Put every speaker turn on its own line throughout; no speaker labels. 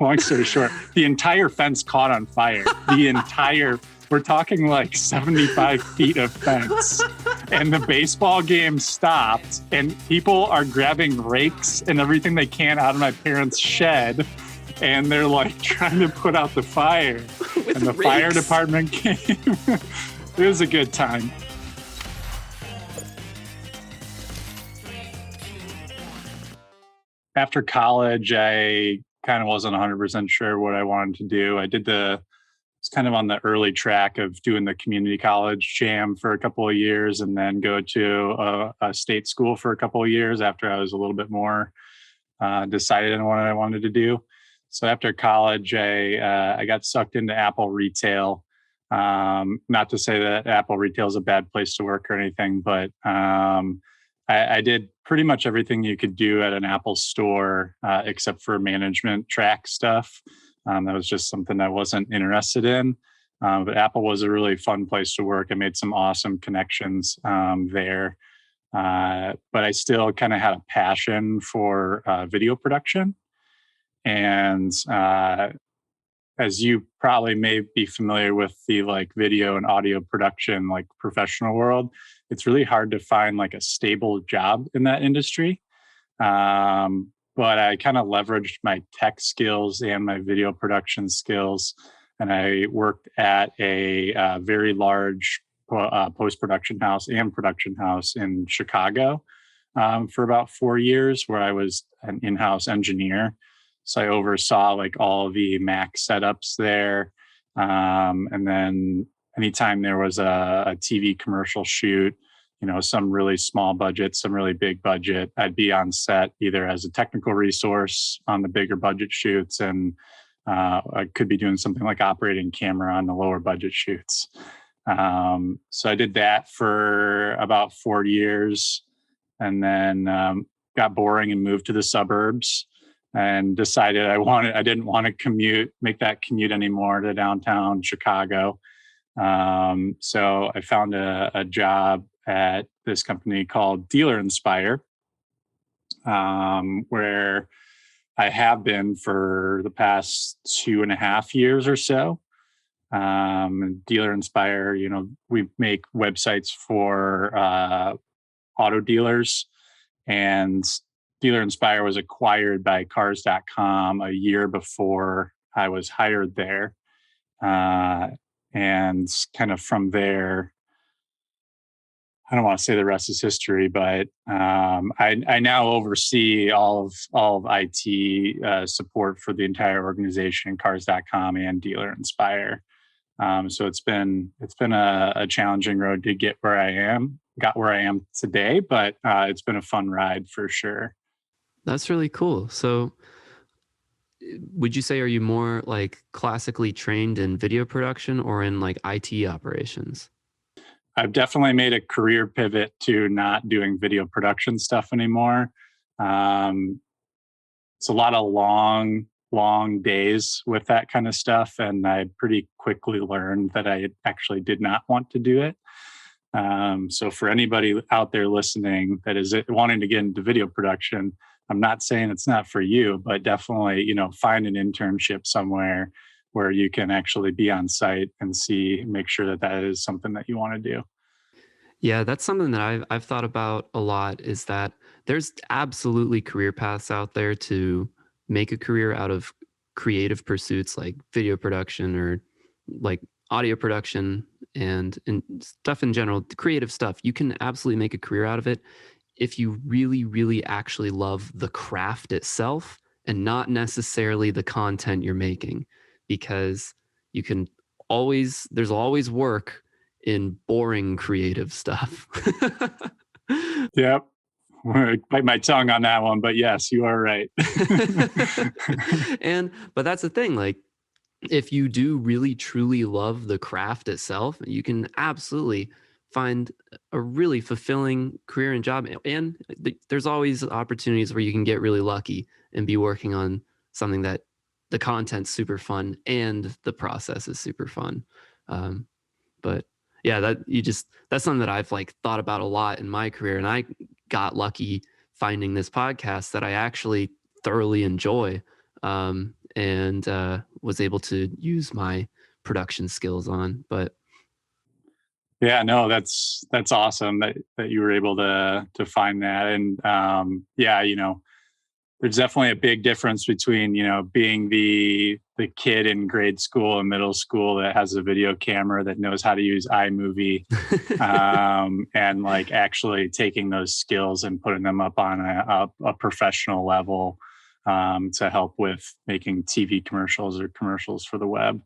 long story short, the entire fence caught on fire. We're talking like 75 feet of fence. And the baseball game stopped, and people are grabbing rakes and everything they can out of my parents' shed. And they're like trying to put out the fire. And the rakes. Fire department came. It was a good time. After college, I kind of wasn't 100% sure what I wanted to do. It's kind of on the early track of doing the community college jam for a couple of years and then go to a state school for a couple of years after I was a little bit more decided on what I wanted to do. So after college, I got sucked into Apple retail. Not to say that Apple retail is a bad place to work or anything, but I did pretty much everything you could do at an Apple store except for management track stuff. That was just something I wasn't interested in. But Apple was a really fun place to work. I made some awesome connections there. But I still kind of had a passion for video production. And as you probably may be familiar with the like video and audio production, like professional world, it's really hard to find like a stable job in that industry. But I kind of leveraged my tech skills and my video production skills. And I worked at a very large post-production house and production house in Chicago for about 4 years, where I was an in-house engineer. So I oversaw like all the Mac setups there. And then anytime there was a TV commercial shoot, some really small budget, some really big budget, I'd be on set either as a technical resource on the bigger budget shoots, and I could be doing something like operating camera on the lower budget shoots. So I did that for about 4 years, and then got boring and moved to the suburbs and decided I didn't want to make that commute anymore to downtown Chicago. So I found a job at this company called Dealer Inspire, where I have been for the past 2.5 years or so. Dealer Inspire, we make websites for auto dealers, and Dealer Inspire was acquired by Cars.com a year before I was hired there. And kind of from there, I don't want to say the rest is history, but I now oversee all of IT support for the entire organization, Cars.com and Dealer Inspire. So it's been a challenging road to get where I am today, but it's been a fun ride for sure.
That's really cool. So would you say, are you more like classically trained in video production or in like IT operations?
I've definitely made a career pivot to not doing video production stuff anymore. It's a lot of long days with that kind of stuff, and I pretty quickly learned that I actually did not want to do it. So for anybody out there listening that is wanting to get into video production, I'm not saying it's not for you, but definitely, find an internship somewhere where you can actually be on site and make sure that is something that you want to do.
Yeah, that's something that I've thought about a lot, is that there's absolutely career paths out there to make a career out of creative pursuits like video production or like audio production and stuff in general, the creative stuff. You can absolutely make a career out of it if you really, really actually love the craft itself and not necessarily the content you're making, because there's always work in boring creative stuff.
Yep. I bite my tongue on that one, but yes, you are right.
But that's the thing, like, if you do really truly love the craft itself, you can absolutely find a really fulfilling career and job. And there's always opportunities where you can get really lucky and be working on something that the content's super fun and the process is super fun. But yeah, that's something that I've like thought about a lot in my career. And I got lucky finding this podcast that I actually thoroughly enjoy. and was able to use my production skills on. But
yeah, no, that's awesome that you were able to find that. And yeah, there's definitely a big difference between, being the kid in grade school and middle school that has a video camera that knows how to use iMovie, and like actually taking those skills and putting them up on a professional level, to help with making TV commercials or commercials for the web.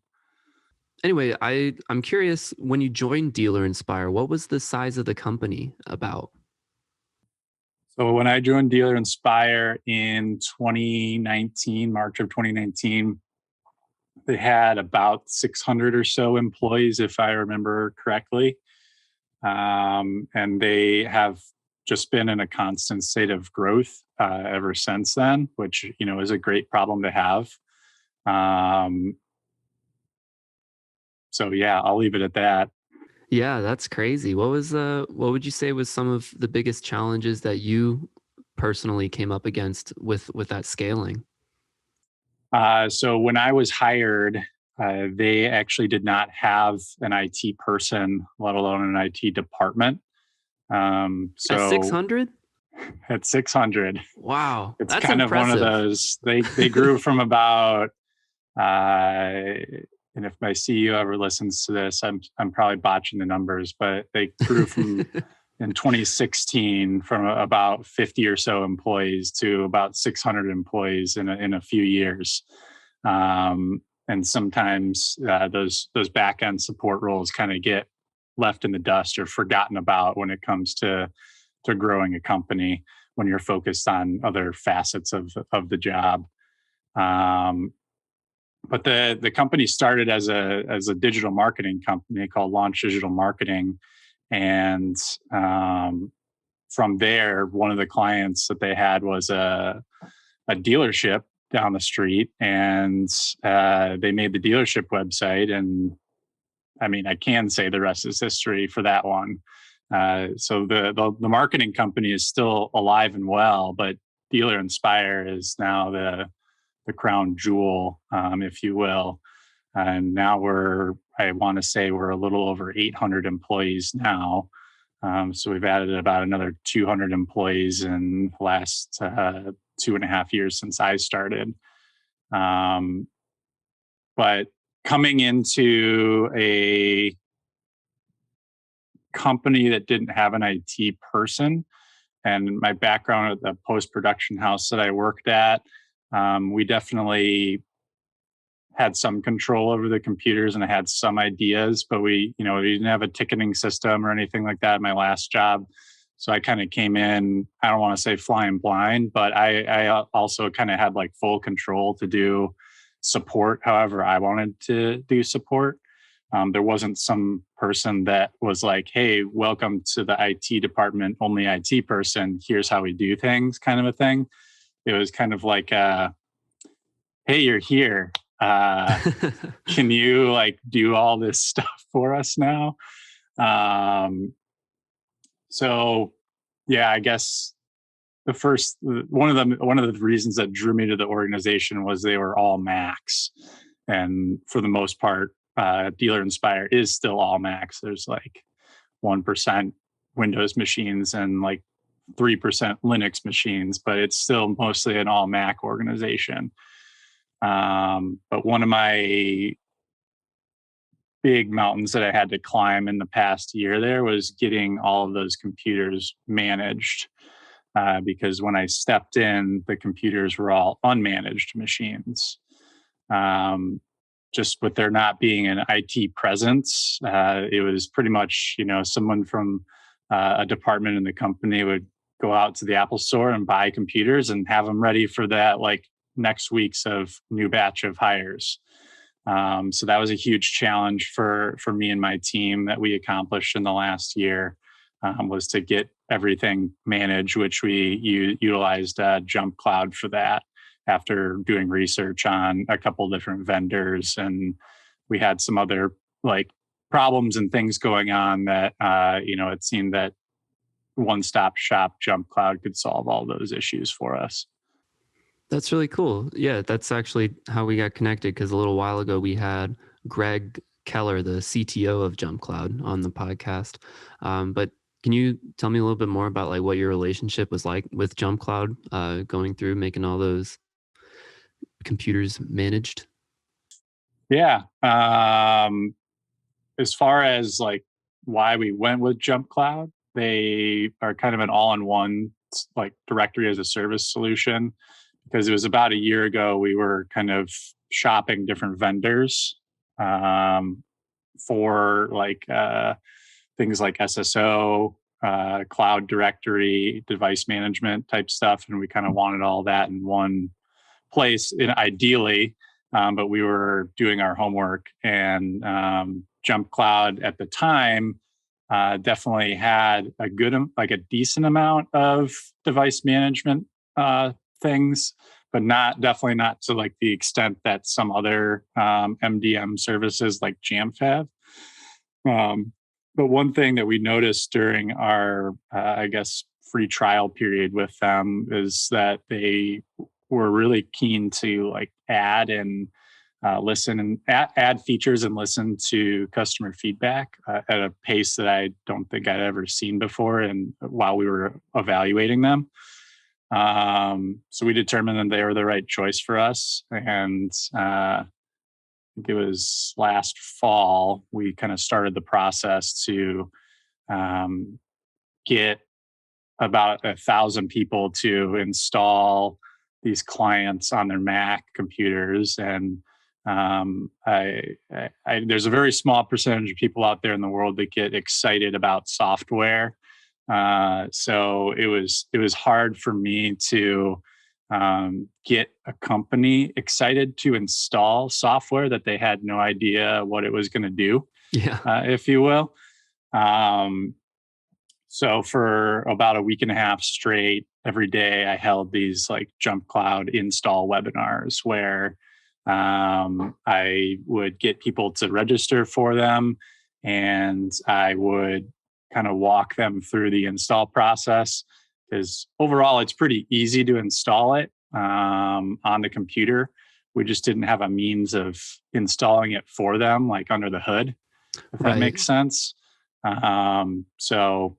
anyway, I'm curious, when you joined Dealer Inspire, what was the size of the company about?
So when I joined Dealer Inspire in 2019, March of 2019, they had about 600 or so employees, if I remember correctly. And they have just been in a constant state of growth ever since then, which, is a great problem to have. So yeah, I'll leave it at that.
Yeah, that's crazy. What would you say was some of the biggest challenges that you personally came up against with that scaling?
So when I was hired, they actually did not have an IT person, let alone an IT department.
At
So
600?
at 600,
Wow,
it's
that's
kind of one of
impressive.
those. They grew from about, and if my CEO ever listens to this, I'm probably botching the numbers, but they grew from in 2016 from about 50 or so employees to about 600 employees in a few years. And sometimes those back end support roles kind of get left in the dust or forgotten about when it comes to growing a company, when you're focused on other facets of the job. But the company started as a digital marketing company called Launch Digital Marketing, and from there, one of the clients that they had was a dealership down the street, and they made the dealership website. And I mean, I can say the rest is history for that one. So the marketing company is still alive and well, but Dealer Inspire is now the crown jewel, if you will. And now I want to say we're a little over 800 employees now. So we've added about another 200 employees in the last 2.5 years since I started. But coming into a company that didn't have an IT person, and my background at the post-production house that I worked at, we definitely had some control over the computers and I had some ideas, but we didn't have a ticketing system or anything like that in my last job. So I kind of came in, I don't want to say flying blind, but I also kind of had like full control to do support however I wanted to do support. There wasn't some person that was like, hey, welcome to the IT department, only IT person, here's how we do things, kind of a thing. It was kind of like, hey, you're here. Can you like do all this stuff for us now? So yeah, I guess one of the reasons that drew me to the organization was they were all Macs, and for the most part, Dealer Inspire is still all Macs. There's like 1% Windows machines and like 3% Linux machines, but it's still mostly an all Mac organization. But one of my big mountains that I had to climb in the past year there was getting all of those computers managed. Because when I stepped in, the computers were all unmanaged machines. Just with there not being an IT presence, it was pretty much, someone from a department in the company would go out to the Apple store and buy computers and have them ready for that, like next week's of new batch of hires. So that was a huge challenge for me and my team that we accomplished in the last year, was to get everything managed, which we utilized JumpCloud for that after doing research on a couple different vendors. And we had some other like problems and things going on that, it seemed that one-stop shop JumpCloud could solve all those issues for us.
That's really cool. Yeah, that's actually how we got connected, because a little while ago we had Greg Keller, the CTO of JumpCloud, on the podcast. But can you tell me a little bit more about like what your relationship was like with JumpCloud, going through making all those computers managed?
Yeah. As far as like why we went with JumpCloud, they are kind of an all-in-one like directory as a service solution, because it was about a year ago we were kind of shopping different vendors um, for like things like SSO, cloud directory, device management type stuff, and we kind of wanted all that in one place, ideally. But we were doing our homework, and JumpCloud at the time definitely had a good, like a decent amount of device management things, but definitely not to like the extent that some other MDM services like Jamf have. But one thing that we noticed during our, I guess, free trial period with them is that they were really keen to like add and listen and add features and listen to customer feedback at a pace that I don't think I'd ever seen before. And while we were evaluating them, so we determined that they were the right choice for us. And I think it was last fall we kind of started the process to um, get about 1,000 people to install these clients on their Mac computers. And there's a very small percentage of people out there in the world that get excited about software. So it was hard for me to get a company excited to install software that they had no idea what it was going to do,
Yeah.
if you will. So for about a week and a half straight, every day I held these like JumpCloud install webinars where I would get people to register for them, and I would kind of walk them through the install process, because overall it's pretty easy to install it on the computer. We just didn't have a means of installing it for them, like under the hood, if that
Right.
makes sense. So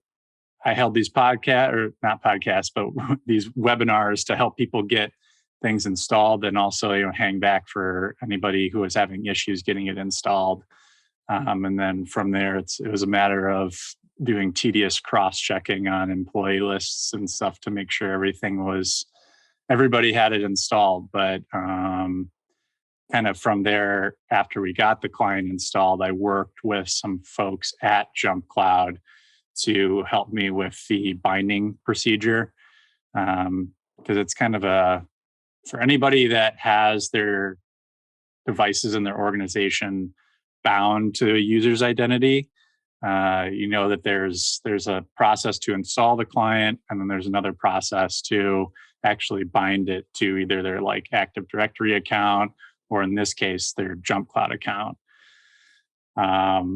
I held these not podcasts, but these webinars to help people get things installed, and also hang back for anybody who was having issues getting it installed. And then from there, it was a matter of doing tedious cross-checking on employee lists and stuff to make sure everybody had it installed. But kind of from there, after we got the client installed, I worked with some folks at JumpCloud to help me with the binding procedure, because it's kind of for anybody that has their devices in their organization bound to a user's identity. That there's a process to install the client, and then there's another process to actually bind it to either their like Active Directory account, or in this case, their JumpCloud account.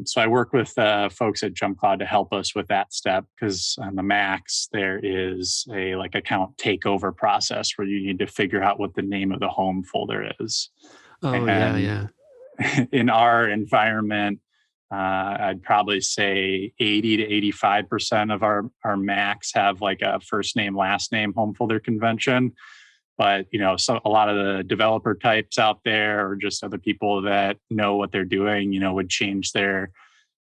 So I work with folks at JumpCloud to help us with that step, because on the Macs there is a like account takeover process where you need to figure out what the name of the home folder is.
Oh,
And
yeah.
in our environment, I'd probably say 80 to 85% of our Macs have like a first name, last name home folder convention. But so a lot of the developer types out there, or just other people that know what they're doing, would change their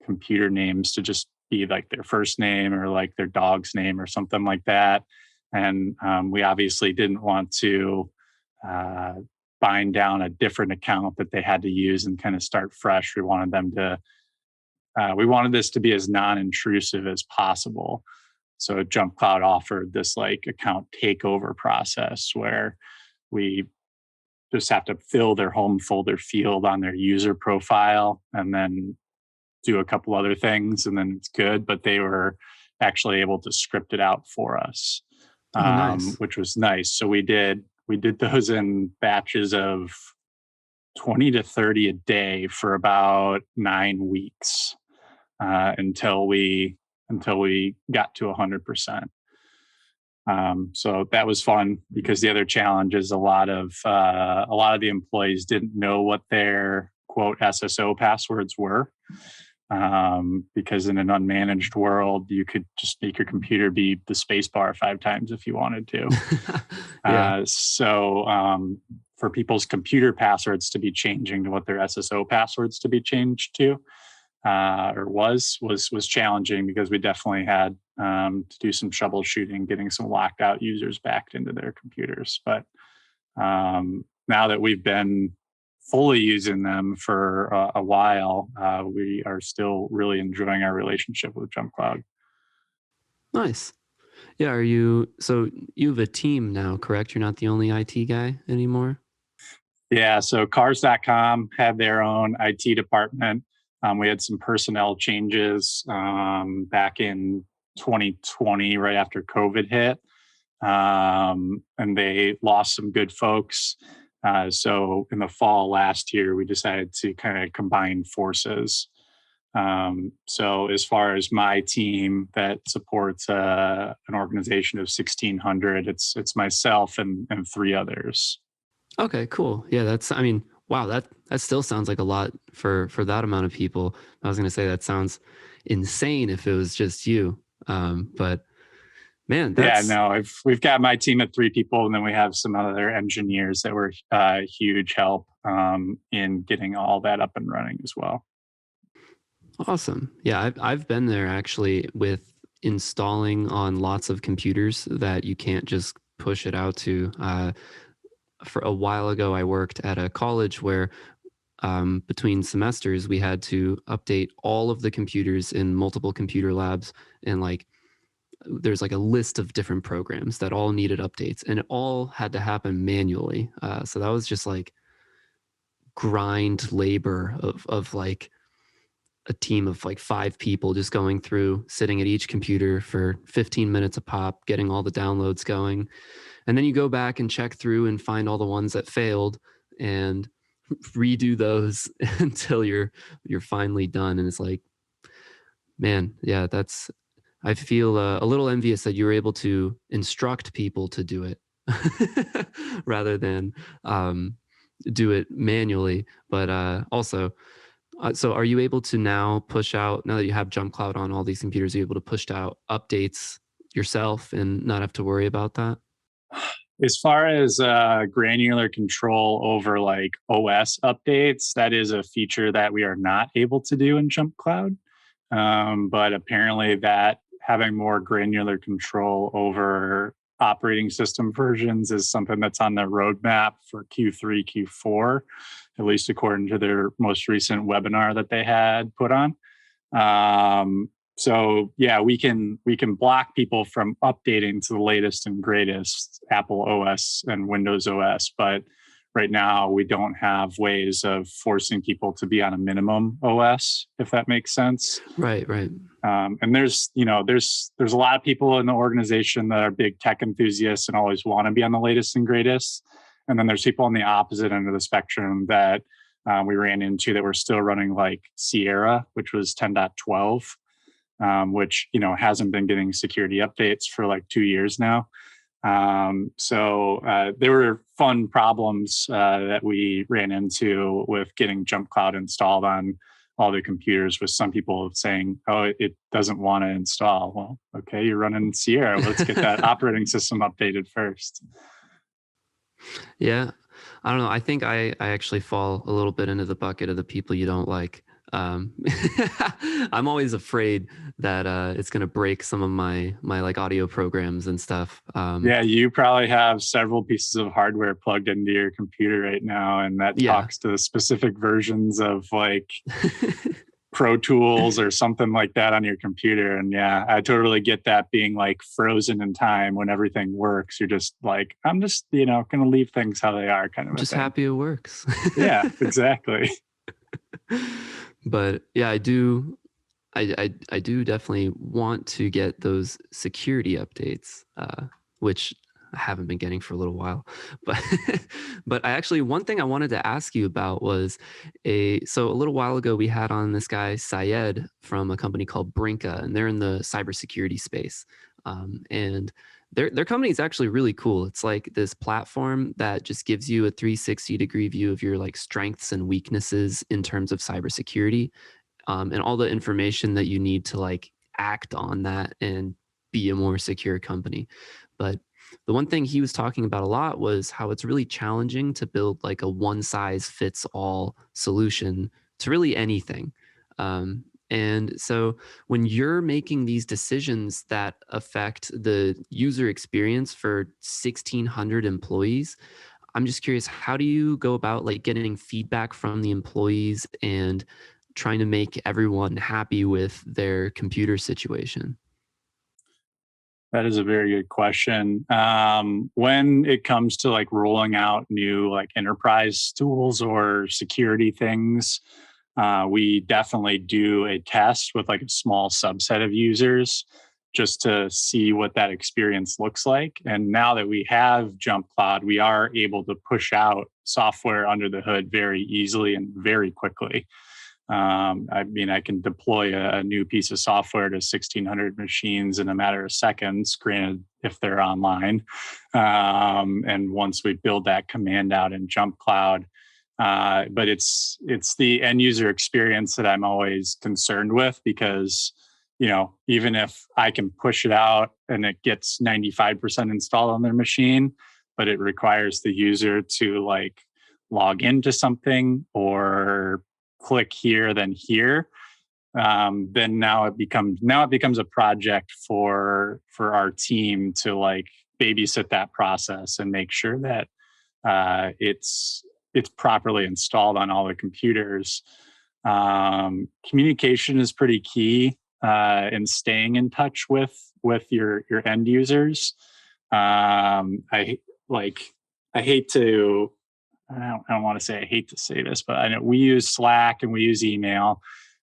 computer names to just be like their first name or like their dog's name or something like that. And we obviously didn't want to bind down a different account that they had to use and kind of start fresh. We wanted this to be as non-intrusive as possible. So JumpCloud offered this like account takeover process where we just have to fill their home folder field on their user profile and then do a couple other things, and then it's good. But they were actually able to script it out for us,
Oh, nice.
which was nice. So we did those in batches of 20 to 30 a day for about 9 weeks, until we got to 100%. So that was fun, because the other challenge is a lot of the employees didn't know what their quote SSO passwords were. Because in an unmanaged world, you could just make your computer beep the space bar 5 times if you wanted to.
Yeah.
So for people's computer passwords to be changing to what their SSO passwords to be changed to, or was challenging, because we definitely had to do some troubleshooting, getting some locked out users back into their computers. But now that we've been fully using them for a while, we are still really enjoying our relationship with JumpCloud.
Nice. Yeah. So you have a team now, correct? You're not the only IT guy anymore?
Yeah, so cars.com had their own IT department. We had some personnel changes back in 2020, right after COVID hit. And they lost some good folks. So in the fall last year, we decided to kind of combine forces. So as far as my team that supports an organization of 1,600, it's myself and 3 others.
Okay, cool. Yeah, wow, that still sounds like a lot for that amount of people. I was going to say that sounds insane if it was just you. But man,
Yeah, no, we've got my team of 3 people, and then we have some other engineers that were huge help in getting all that up and running as well.
awesome. Yeah, I've been there actually with installing on lots of computers that you can't just push it out to. For a while ago, I worked at a college where between semesters we had to update all of the computers in multiple computer labs, and there's like a list of different programs that all needed updates, and it all had to happen manually. So that was just like grind labor of like a team of like 5 people just going through, sitting at each computer for 15 minutes a pop, getting all the downloads going. And then you go back and check through and find all the ones that failed and redo those until you're finally done. And it's like, man, yeah, I feel a little envious that you were able to instruct people to do it rather than do it manually. But also, so are you able to now push out, now that you have JumpCloud on all these computers, are you able to push out updates yourself and not have to worry about that?
As far as granular control over like OS updates, that is a feature that we are not able to do in JumpCloud. But apparently, that having more granular control over operating system versions is something that's on the roadmap for Q3, Q4, at least according to their most recent webinar that they had put on. So yeah, we can block people from updating to the latest and greatest Apple OS and Windows OS, but right now we don't have ways of forcing people to be on a minimum OS, if that makes sense.
Right.
And there's a lot of people in the organization that are big tech enthusiasts and always want to be on the latest and greatest. And then there's people on the opposite end of the spectrum that we ran into that were still running like Sierra, which was 10.12. Which hasn't been getting security updates for like 2 years now. So there were fun problems that we ran into with getting JumpCloud installed on all the computers, with some people saying, "Oh, it doesn't want to install." Well, okay, you're running Sierra. Let's get that operating system updated first.
Yeah. I don't know. I think I actually fall a little bit into the bucket of the people you don't like. I'm always afraid that it's going to break some of my like audio programs and stuff.
Yeah, you probably have several pieces of hardware plugged into your computer right now, and that talks to specific versions of like Pro Tools or something like that on your computer. And yeah, I totally get that being like frozen in time when everything works. You're just like, I'm just, going to leave things how they are, kind of.
Just happy it works.
Yeah, exactly.
But yeah, I do definitely want to get those security updates, which I haven't been getting for a little while. But but I actually, one thing I wanted to ask you about was so a little while ago we had on this guy Syed from a company called Brinka, and they're in the cybersecurity space. And Their company is actually really cool. It's like this platform that just gives you a 360-degree view of your like strengths and weaknesses in terms of cybersecurity, and all the information that you need to like act on that and be a more secure company. But the one thing he was talking about a lot was how it's really challenging to build like a one size fits all solution to really anything. And so when you're making these decisions that affect the user experience for 1,600 employees, I'm just curious, how do you go about like getting feedback from the employees and trying to make everyone happy with their computer situation?
That is a very good question. When it comes to like rolling out new like enterprise tools or security things, we definitely do a test with like a small subset of users just to see what that experience looks like. And now that we have JumpCloud, we are able to push out software under the hood very easily and very quickly. I mean, I can deploy a new piece of software to 1,600 machines in a matter of seconds, granted, if they're online. And once we build that command out in JumpCloud, but it's the end user experience that I'm always concerned with, because even if I can push it out and it gets 95% installed on their machine, but it requires the user to like log into something or click here then here, then now it becomes a project for our team to like babysit that process and make sure that it's properly installed on all the computers. Communication is pretty key in staying in touch with your end users. I hate to I don't want to say I hate to say this, but I know we use Slack and we use email,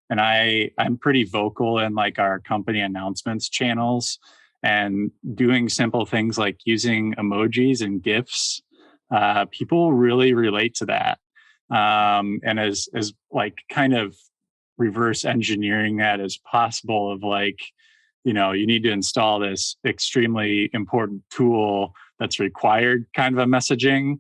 and I'm pretty vocal in like our company announcements channels and doing simple things like using emojis and GIFs. People really relate to that, and as like kind of reverse engineering that as possible of like, you need to install this extremely important tool that's required kind of a messaging.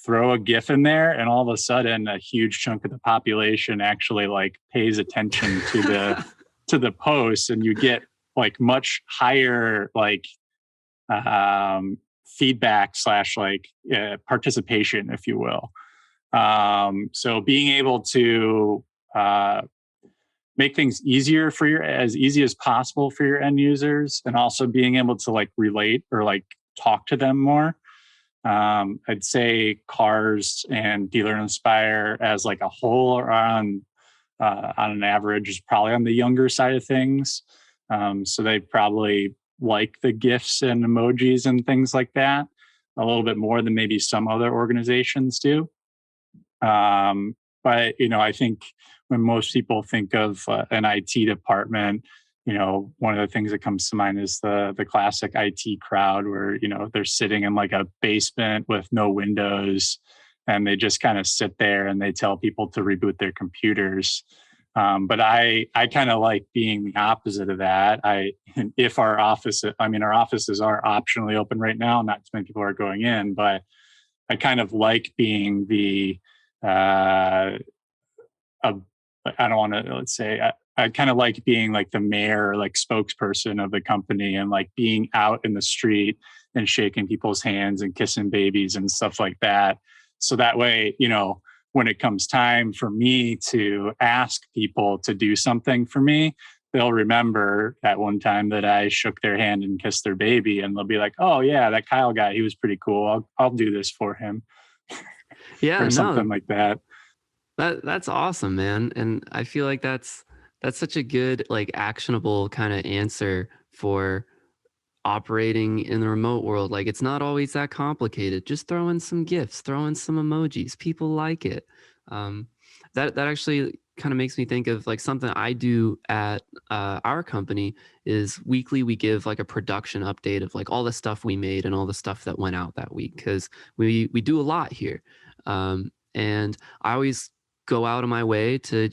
Throw a GIF in there, and all of a sudden, a huge chunk of the population actually like pays attention to the post, and you get like much higher like feedback slash like participation, if you will. So being able to make things easier as easy as possible for your end users, and also being able to like relate or like talk to them more. I'd say Cars and Dealer Inspire as like a whole are on an average is probably on the younger side of things. So they probably like the GIFs and emojis and things like that a little bit more than maybe some other organizations do. But I think when most people think of an IT department, one of the things that comes to mind is the classic IT crowd where, they're sitting in like a basement with no windows, and they just kind of sit there and they tell people to reboot their computers. But I kind of like being the opposite of that. If our offices are optionally open right now, not too many people are going in, but I kind of like being the, I don't want to, let's say, I kind of like being like the mayor or like spokesperson of the company, and like being out in the street and shaking people's hands and kissing babies and stuff like that. So that way, when it comes time for me to ask people to do something for me, they'll remember that one time that I shook their hand and kissed their baby, and they'll be like, "Oh yeah, that Kyle guy, he was pretty cool. I'll do this for him."
Yeah,
or something like that.
That's awesome, man. And I feel like that's such a good like actionable kind of answer for operating in the remote world. Like it's not always that complicated. Just throw in some GIFs, throw in some emojis. People like it. That actually kind of makes me think of like something I do at our company is weekly we give like a production update of like all the stuff we made and all the stuff that went out that week, because we do a lot here. And I always go out of my way to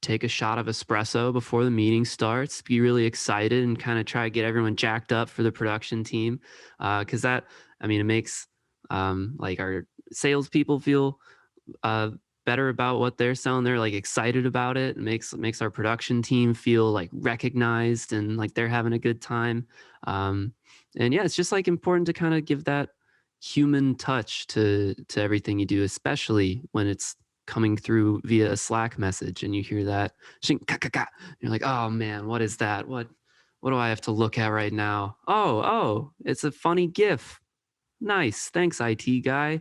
take a shot of espresso before the meeting starts, be really excited and kind of try to get everyone jacked up for the production team. Cause that, I mean, it makes like our salespeople feel better about what they're selling. They're like excited about it. It makes our production team feel like recognized and like they're having a good time. And yeah, it's just like important to kind of give that human touch to everything you do, especially when it's coming through via a Slack message and you hear that shing, ka, ka, ka. You're like, oh man, what is that? What do I have to look at right now? Oh, it's a funny GIF. Nice. Thanks, IT guy.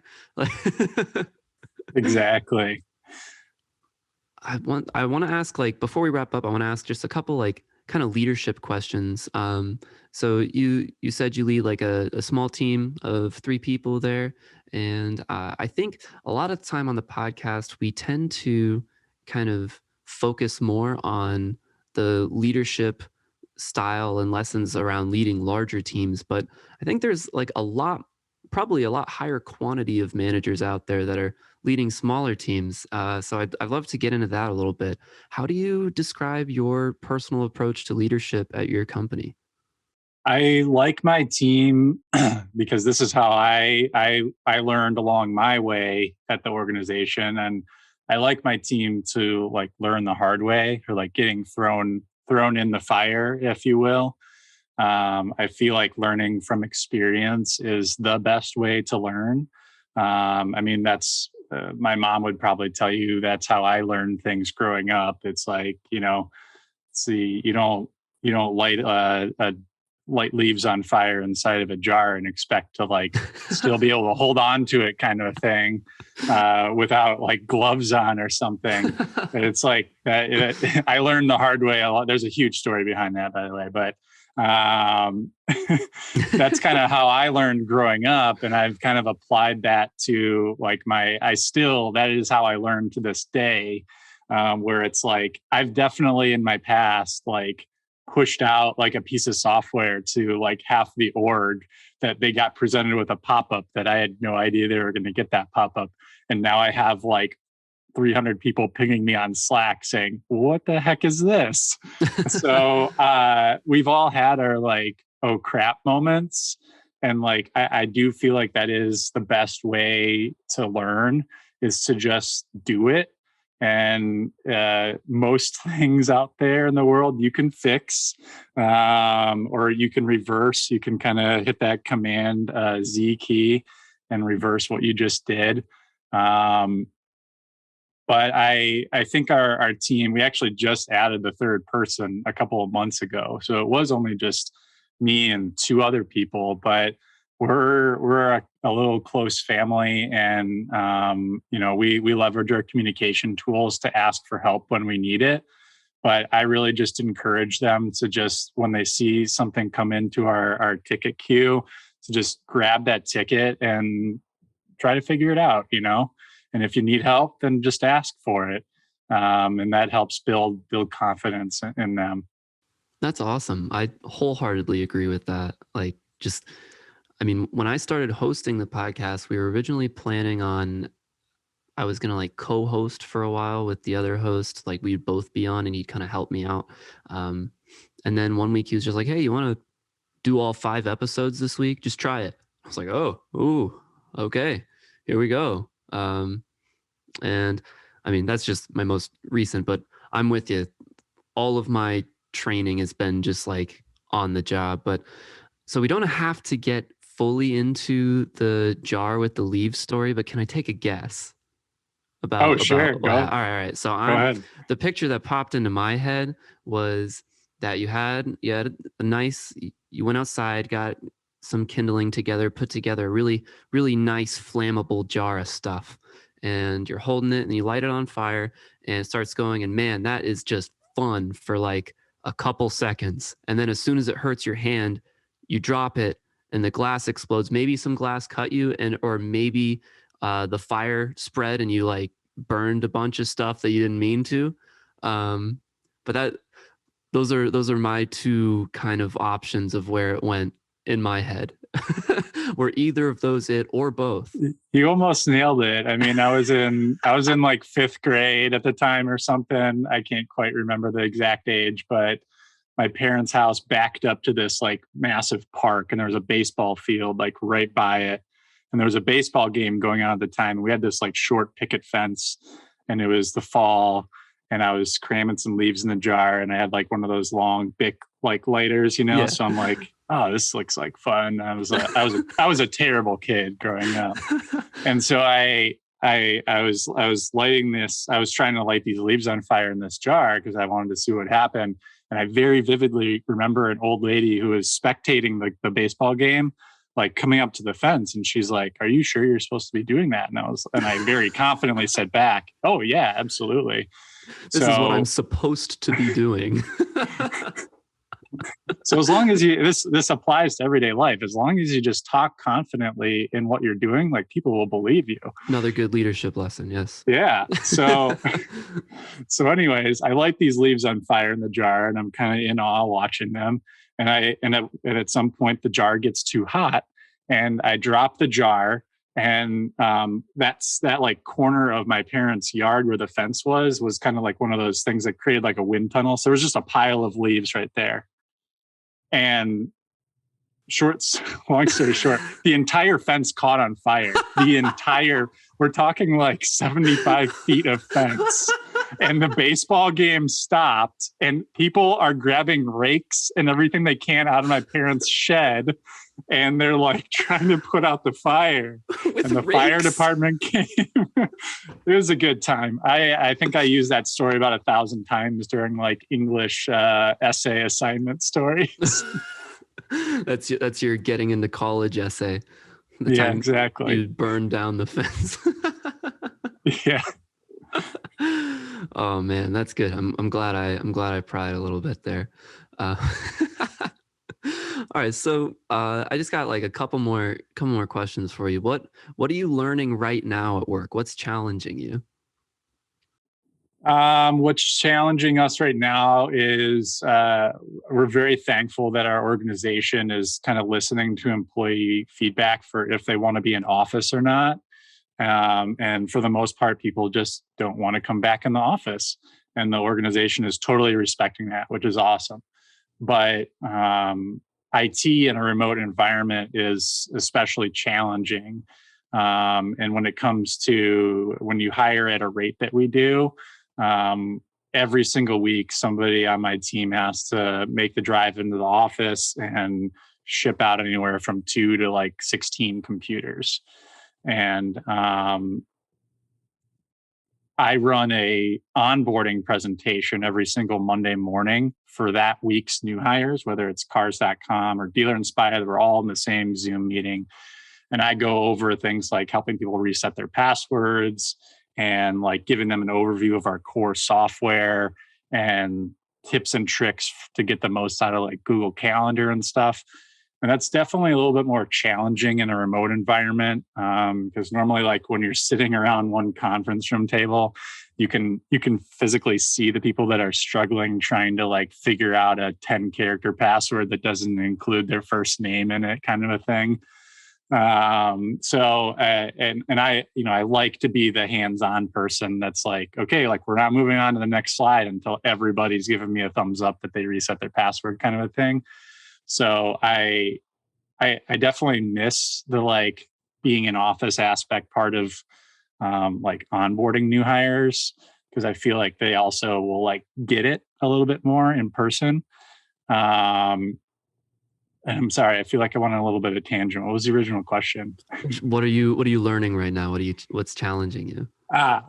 Exactly.
I want to ask, like, before we wrap up, I want to ask just a couple like kind of leadership questions. So you said you lead like a small team of 3 people there, and I think a lot of the time on the podcast we tend to kind of focus more on the leadership style and lessons around leading larger teams, but I think there's like probably a lot higher quantity of managers out there that are leading smaller teams. So I'd love to get into that a little bit. How do you describe your personal approach to leadership at your company?
I like my team because this is how I learned along my way at the organization, and I like my team to like learn the hard way, or like getting thrown in the fire, if you will. I feel like learning from experience is the best way to learn. I mean, that's my mom would probably tell you that's how I learned things growing up. It's like, see, you don't light leaves on fire inside of a jar and expect to like still be able to hold on to it, kind of a thing, without like gloves on or something. And it's like I learned the hard way a lot. There's a huge story behind that, by the way, but that's kind of how I learned growing up, and I've kind of applied that to like that is how I learned to this day, where it's like I've definitely in my past like pushed out like a piece of software to like half the org that they got presented with a pop-up that I had no idea they were going to get that pop-up, and now I have like 300 people pinging me on Slack saying, what the heck is this? So we've all had our like, oh crap moments. And like, I do feel like that is the best way to learn, is to just do it. And most things out there in the world you can fix, or you can reverse. You can kind of hit that Command Z key and reverse what you just did. But I think our team, we actually just added the 3rd person a couple of months ago. So it was only just me and 2 other people, but we're a little close family, and we leverage our communication tools to ask for help when we need it. But I really just encourage them to just, when they see something come into our ticket queue, to just grab that ticket and try to figure it out, And if you need help, then just ask for it. And that helps build confidence in them.
That's awesome. I wholeheartedly agree with that. Like, when I started hosting the podcast, we were originally planning on, I was going to like co-host for a while with the other host. Like we'd both be on and he'd kind of help me out. And then one week he was just like, hey, you want to do all 5 episodes this week? Just try it. I was like, okay, here we go. And that's just my most recent, but I'm with you. All of my training has been just like on the job, but so we don't have to get fully into the jar with the leaves story, but can I take a guess about,
sure. Go ahead.
All right. So
Go ahead.
The picture that popped into my head was that you had a nice, you went outside, got some kindling together, put together a really, really nice flammable jar of stuff. And you're holding it and you light it on fire and it starts going. And man, that is just fun for like a couple seconds. And then as soon as it hurts your hand, you drop it and the glass explodes. Maybe some glass cut you, or maybe the fire spread and you like burned a bunch of stuff that you didn't mean to. But those are my 2 kind of options of where it went. in my head. Were either of those it or both?
You almost nailed it. I mean, I was in like 5th grade at the time or something. I can't quite remember the exact age, but my parents' house backed up to this like massive park, and there was a baseball field like right by it. And there was a baseball game going on at the time. And we had this like short picket fence, and it was the fall, and I was cramming some leaves in the jar, and I had like one of those long Bic like lighters, you know?
Yeah.
So I'm like, oh, this looks like fun. I was a terrible kid growing up. And so I was lighting this, I was trying to light these leaves on fire in this jar because I wanted to see what happened. And I very vividly remember an old lady who was spectating the baseball game, like coming up to the fence, and she's like, "Are you sure you're supposed to be doing that?" And I very confidently said back, "Oh yeah, absolutely.
This is what I'm supposed to be doing."
So as long as this applies to everyday life, as long as you just talk confidently in what you're doing, like people will believe you.
Another good leadership lesson. Yes.
Yeah. So, anyways, I light these leaves on fire in the jar, and I'm kind of in awe watching them. And at some point the jar gets too hot, and I drop the jar. And that like corner of my parents' yard where the fence was kind of like one of those things that created like a wind tunnel. So there was just a pile of leaves right there. And long story short, the entire fence caught on fire. We're talking like 75 feet of fence. And the baseball game stopped, and people are grabbing rakes and everything they can out of my parents' shed. And they're like trying to put out the fire. And the rakes. Fire department came. It was a good time. I think I used that story about 1,000 times during like English essay assignment stories.
That's your getting into college essay.
Yeah, exactly.
You burned down the fence.
Yeah.
Oh man, that's good. I'm glad I pried a little bit there. All right, so I just got like a couple more questions for you. What are you learning right now at work? What's challenging you?
What's challenging us right now is we're very thankful that our organization is kind of listening to employee feedback for if they want to be in office or not. And for the most part, people just don't want to come back in the office, and the organization is totally respecting that, which is awesome. But IT in a remote environment is especially challenging. And when it comes to when you hire at a rate that we do, every single week, somebody on my team has to make the drive into the office and ship out anywhere from 2 to like 16 computers. And I run a onboarding presentation every single Monday morning for that week's new hires, whether it's cars.com or Dealer Inspired. We're all in the same Zoom meeting. And I go over things like helping people reset their passwords and like giving them an overview of our core software and tips and tricks to get the most out of like Google Calendar and stuff. And that's definitely a little bit more challenging in a remote environment, because normally, like when you're sitting around one conference room table, you can physically see the people that are struggling trying to like figure out a 10-character password that doesn't include their first name in it, kind of a thing. And I like to be the hands-on person that's like, okay, like we're not moving on to the next slide until everybody's given me a thumbs up that they reset their password, kind of a thing. So I definitely miss the like being in office aspect part of like onboarding new hires, because I feel like they also will like get it a little bit more in person. And I'm sorry, I feel like I went on a little bit of a tangent. What was the original question?
What are you learning right now? What's challenging you?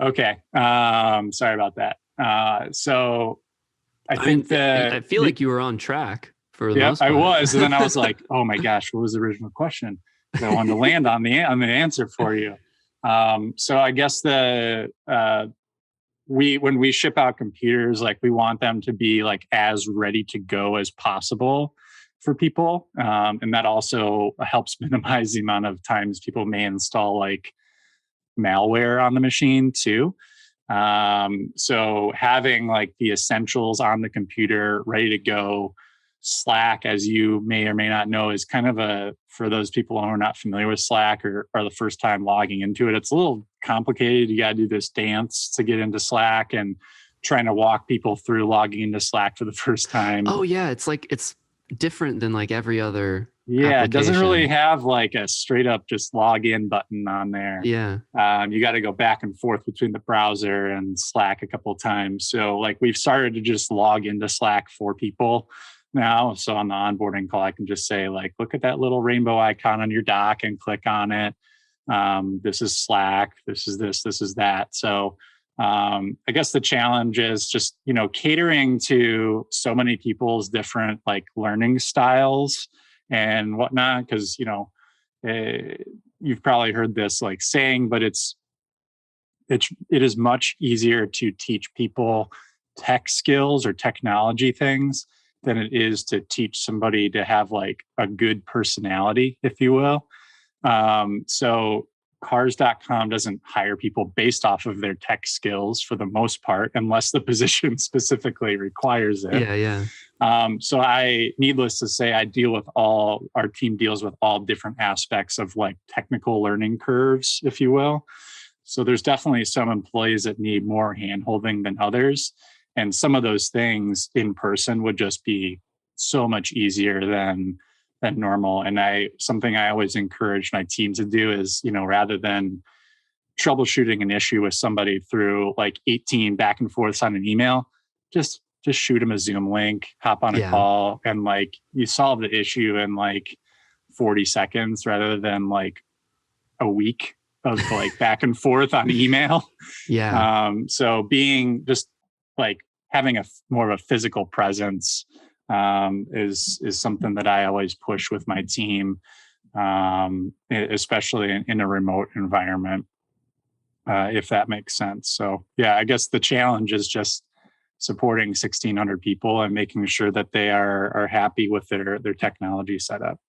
Okay. Sorry about that. So I
feel like you were on track.
Yeah, I was. And then I was like, oh my gosh, what was the original question? Because I wanted to land on the answer for you. So I guess when we ship out computers, like we want them to be like as ready to go as possible for people. And that also helps minimize the amount of times people may install like malware on the machine too. So having like the essentials on the computer ready to go Slack, as you may or may not know, is kind of for those people who are not familiar with Slack or are the first time logging into it, it's a little complicated. You got to do this dance to get into Slack and trying to walk people through logging into Slack for the first time.
Oh yeah, it's different than like every other
Yeah, it doesn't really
application.
have like a straight up just log in button on there.
Yeah.
You got to go back and forth between the browser and Slack a couple of times. So like we've started to just log into Slack for people now. So on the onboarding call, I can just say like, look at that little rainbow icon on your dock and click on it. This is Slack. This is this. This is that. So I guess the challenge is just, catering to so many people's different like learning styles and whatnot. Because, you've probably heard this like saying, but it is much easier to teach people tech skills or technology things than it is to teach somebody to have like a good personality, if you will. So cars.com doesn't hire people based off of their tech skills for the most part, unless the position specifically requires it.
Yeah.
So needless to say, our team deals with all different aspects of like technical learning curves, if you will. So there's definitely some employees that need more handholding than others. And some of those things in person would just be so much easier than normal. And something I always encourage my team to do is, rather than troubleshooting an issue with somebody through like 18 back and forths on an email, just shoot them a Zoom link, hop on a call, and like you solve the issue in like 40 seconds rather than like a week of like back and forth on email.
Yeah.
So being just like having more of a physical presence is something that I always push with my team, especially in a remote environment, if that makes sense. So yeah, I guess the challenge is just supporting 1,600 people and making sure that they are happy with their technology setup.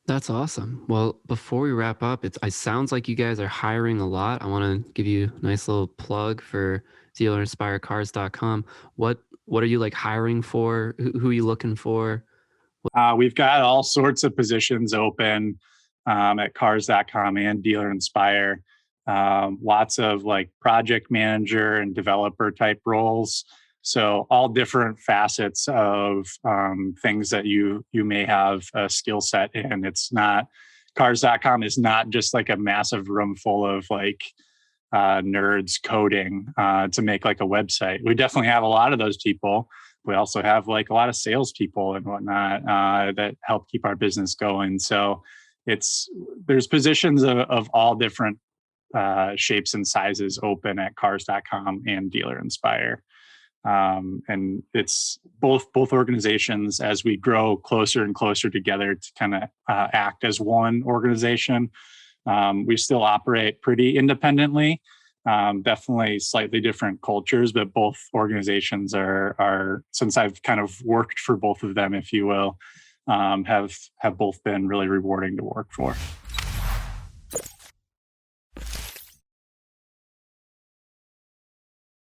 That's awesome. Well, before we wrap up, it sounds like you guys are hiring a lot. I want to give you a nice little plug for dealerinspirecars.com. What are you like hiring for? Who are you looking for?
We've got all sorts of positions open at cars.com and Dealer Inspire. Lots of like project manager and developer type roles. So all different facets of things that you may have a skill set in. It's not, cars.com is not just like a massive room full of like nerds coding to make like a website. We definitely have a lot of those people. We also have like a lot of salespeople and whatnot that help keep our business going. So there's positions of all different shapes and sizes open at cars.com and Dealer Inspire. And it's both organizations, as we grow closer and closer together to kind of act as one organization. We still operate pretty independently, definitely slightly different cultures, but both organizations are, since I've kind of worked for both of them, if you will, have both been really rewarding to work for.